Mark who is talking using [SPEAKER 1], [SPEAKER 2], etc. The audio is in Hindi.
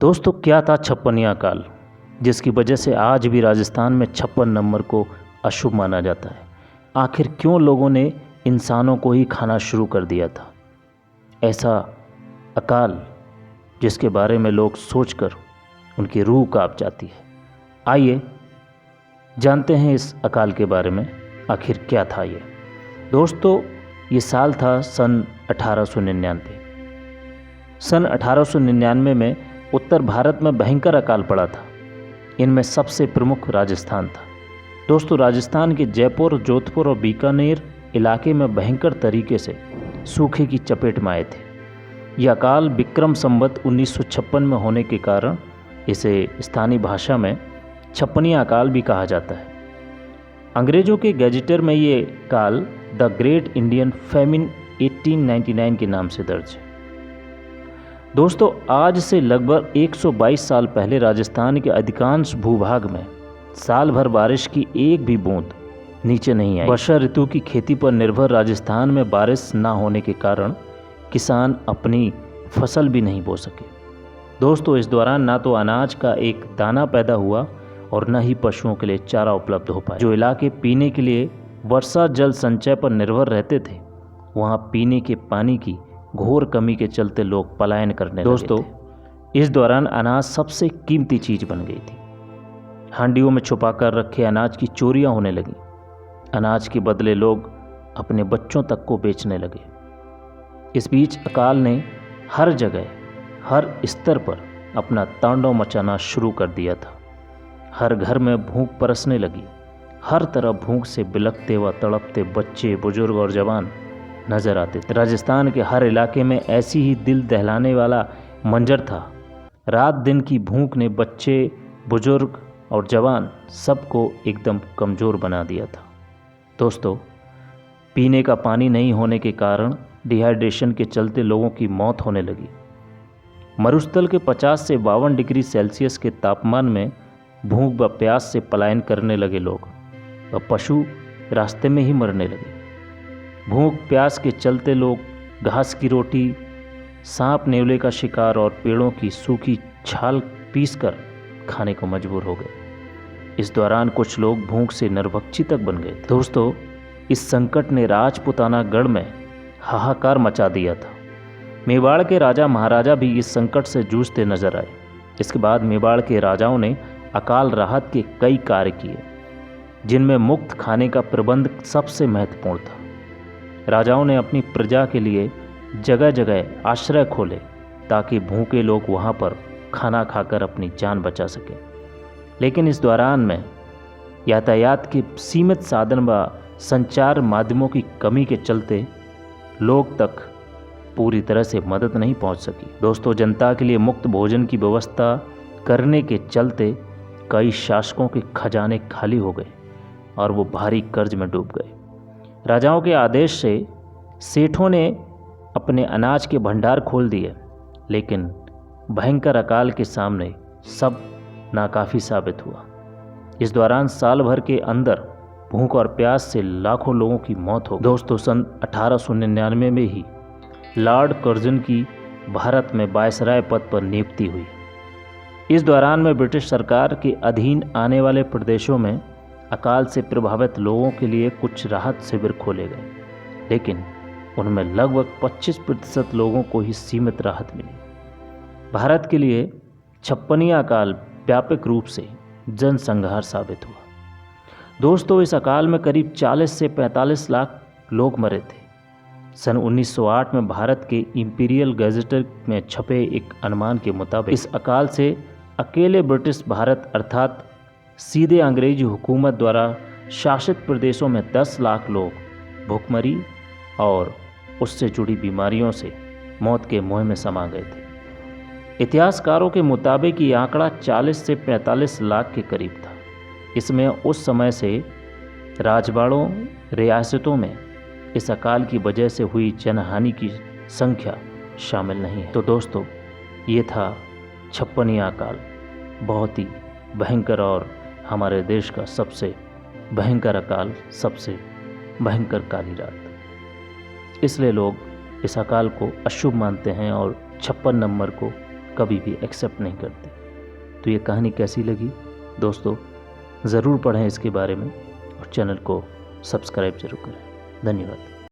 [SPEAKER 1] दोस्तों, क्या था छप्पनिया काल, जिसकी वजह से आज भी राजस्थान में 56 नंबर को अशुभ माना जाता है। आखिर क्यों लोगों ने इंसानों को ही खाना शुरू कर दिया था? ऐसा अकाल जिसके बारे में लोग सोचकर उनकी रूह कांप जाती है। आइए जानते हैं इस अकाल के बारे में, आखिर क्या था ये। दोस्तों, ये साल था सन 1899। सन 1899 में उत्तर भारत में भयंकर अकाल पड़ा था। इनमें सबसे प्रमुख राजस्थान था। दोस्तों, राजस्थान के जयपुर, जोधपुर और बीकानेर इलाके में भयंकर तरीके से सूखे की चपेट में आए थे। यह अकाल विक्रम संवत 1956 में होने के कारण इसे स्थानीय भाषा में छप्पनिया अकाल भी कहा जाता है। अंग्रेजों के गैजेटर में ये काल द ग्रेट इंडियन फेमिन 1899 के नाम से दर्ज है। दोस्तों, आज से लगभग 122 साल पहले राजस्थान के अधिकांश भूभाग में साल भर बारिश की एक भी बूंद नीचे नहीं आई। वर्षा ऋतु की खेती पर निर्भर राजस्थान में बारिश न होने के कारण किसान अपनी फसल भी नहीं बो सके। दोस्तों, इस दौरान ना तो अनाज का एक दाना पैदा हुआ और न ही पशुओं के लिए चारा उपलब्ध हो पाया। जो इलाके पीने के लिए वर्षा जल संचय पर निर्भर रहते थे, वहाँ पीने के पानी की घोर कमी के चलते लोग पलायन करने लगे थे। दोस्तों, इस दौरान अनाज सबसे कीमती चीज बन गई थी। हांडियों में छुपा कर रखे अनाज की चोरियां होने लगी। अनाज के बदले लोग अपने बच्चों तक को बेचने लगे। इस बीच अकाल ने हर जगह, हर स्तर पर अपना तांडव मचाना शुरू कर दिया था। हर घर में भूख परसने लगी। हर तरफ भूख से बिलखते व तड़पते बच्चे, बुजुर्ग और जवान नजर आते थे। राजस्थान के हर इलाके में ऐसी ही दिल दहलाने वाला मंजर था। रात दिन की भूख ने बच्चे, बुजुर्ग और जवान सबको एकदम कमज़ोर बना दिया था। दोस्तों, पीने का पानी नहीं होने के कारण डिहाइड्रेशन के चलते लोगों की मौत होने लगी। मरुस्थल के 50 से 52 डिग्री सेल्सियस के तापमान में भूख व प्यास से पलायन करने लगे लोग व पशु रास्ते में ही मरने लगे। भूख प्यास के चलते लोग घास की रोटी, सांप नेवले का शिकार और पेड़ों की सूखी छाल पीसकर खाने को मजबूर हो गए। इस दौरान कुछ लोग भूख से नरभक्षी तक बन गए थे। दोस्तों, इस संकट ने राजपुताना गढ़ में हाहाकार मचा दिया था। मेवाड़ के राजा महाराजा भी इस संकट से जूझते नजर आए। इसके बाद मेवाड़ के राजाओं ने अकाल राहत के कई कार्य किए, जिनमें मुफ्त खाने का प्रबंध सबसे महत्वपूर्ण था। राजाओं ने अपनी प्रजा के लिए जगह जगह आश्रय खोले ताकि भूखे लोग वहां पर खाना खाकर अपनी जान बचा सकें। लेकिन इस दौरान में यातायात के सीमित साधन व संचार माध्यमों की कमी के चलते लोग तक पूरी तरह से मदद नहीं पहुंच सकी। दोस्तों, जनता के लिए मुफ्त भोजन की व्यवस्था करने के चलते कई शासकों के खजाने खाली हो गए और वो भारी कर्ज में डूब गए। राजाओं के आदेश से सेठों ने अपने अनाज के भंडार खोल दिए, लेकिन भयंकर अकाल के सामने सब नाकाफी साबित हुआ। इस दौरान साल भर के अंदर भूख और प्यास से लाखों लोगों की मौत हो गई। दोस्तों, सन 1899 में ही लॉर्ड कर्जन की भारत में वायसराय पद पर नियुक्ति हुई। इस दौरान में ब्रिटिश सरकार के अधीन आने वाले प्रदेशों में अकाल से प्रभावित लोगों के लिए कुछ राहत शिविर खोले गए, लेकिन उनमें लगभग 25% लोगों को ही सीमित राहत मिली। भारत के लिए छप्पनिया अकाल व्यापक रूप से जनसंहार साबित हुआ। दोस्तों, इस अकाल में करीब 40 से 45 लाख लोग मरे थे। सन 1908 में भारत के इंपीरियल गैजेटर में छपे एक अनुमान के मुताबिक इस अकाल से अकेले ब्रिटिश भारत अर्थात सीधे अंग्रेजी हुकूमत द्वारा शासित प्रदेशों में 10 लाख लोग भूखमरी और उससे जुड़ी बीमारियों से मौत के मुंह में समा गए थे। इतिहासकारों के मुताबिक ये आंकड़ा 40 से 45 लाख के करीब था। इसमें उस समय से राजवाड़ों, रियासतों में इस अकाल की वजह से हुई जनहानि की संख्या शामिल नहीं है। तो दोस्तों, ये था छप्पनिया अकाल, बहुत ही भयंकर और हमारे देश का सबसे भयंकर अकाल, सबसे भयंकर काली रात। इसलिए लोग इस अकाल को अशुभ मानते हैं और 56 नंबर को कभी भी एक्सेप्ट नहीं करते। तो ये कहानी कैसी लगी दोस्तों, ज़रूर पढ़ें इसके बारे में और चैनल को सब्सक्राइब जरूर करें। धन्यवाद।